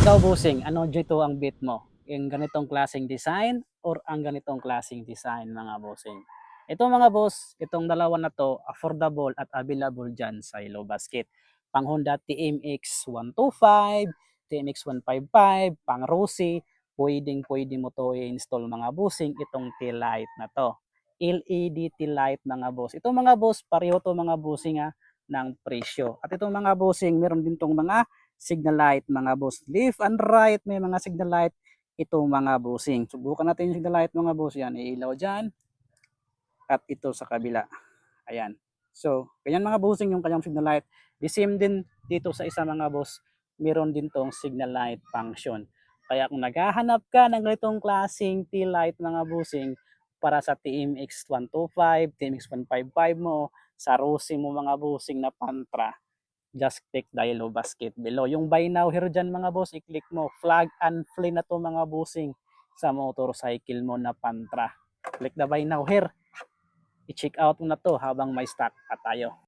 Ikaw bossing, ano dito ang bet mo? Yung ganitong klaseng design or ang ganitong klaseng design mga bossing? Ito mga boss, itong dalawa na 'to affordable at available diyan sa Yellow Basket. Pang Honda TMX 125, TMX 155, pang Rossi, puwedeng-puwede mo 'to i-install mga bossing itong tail light na 'to. LED tail light mga boss. Itong mga boss, pareho 'to mga bossing, ng presyo. At itong mga bossing, meron din 'tong mga signal light mga boss. Left and right may mga signal light itong mga bossing. Subukan natin yung signal light mga boss. Yan, iilaw dyan at ito sa kabila. Ayan. So, ganyan mga bossing yung kanyang signal light. The same din dito sa isa mga boss. Meron din tong signal light function. Kaya kung naghahanap ka ng ganitong klaseng tail light mga bossing para sa TMX 125, TMX 155 mo, sa Rossi mo mga bossing na Pantra, just click the yellow basket below. Yung buy now here dyan mga boss, i-click mo. Flag and play na to mga bossing sa motorcycle mo na Pantra. Click the buy now here. I-check out mo na to habang may stock pa tayo.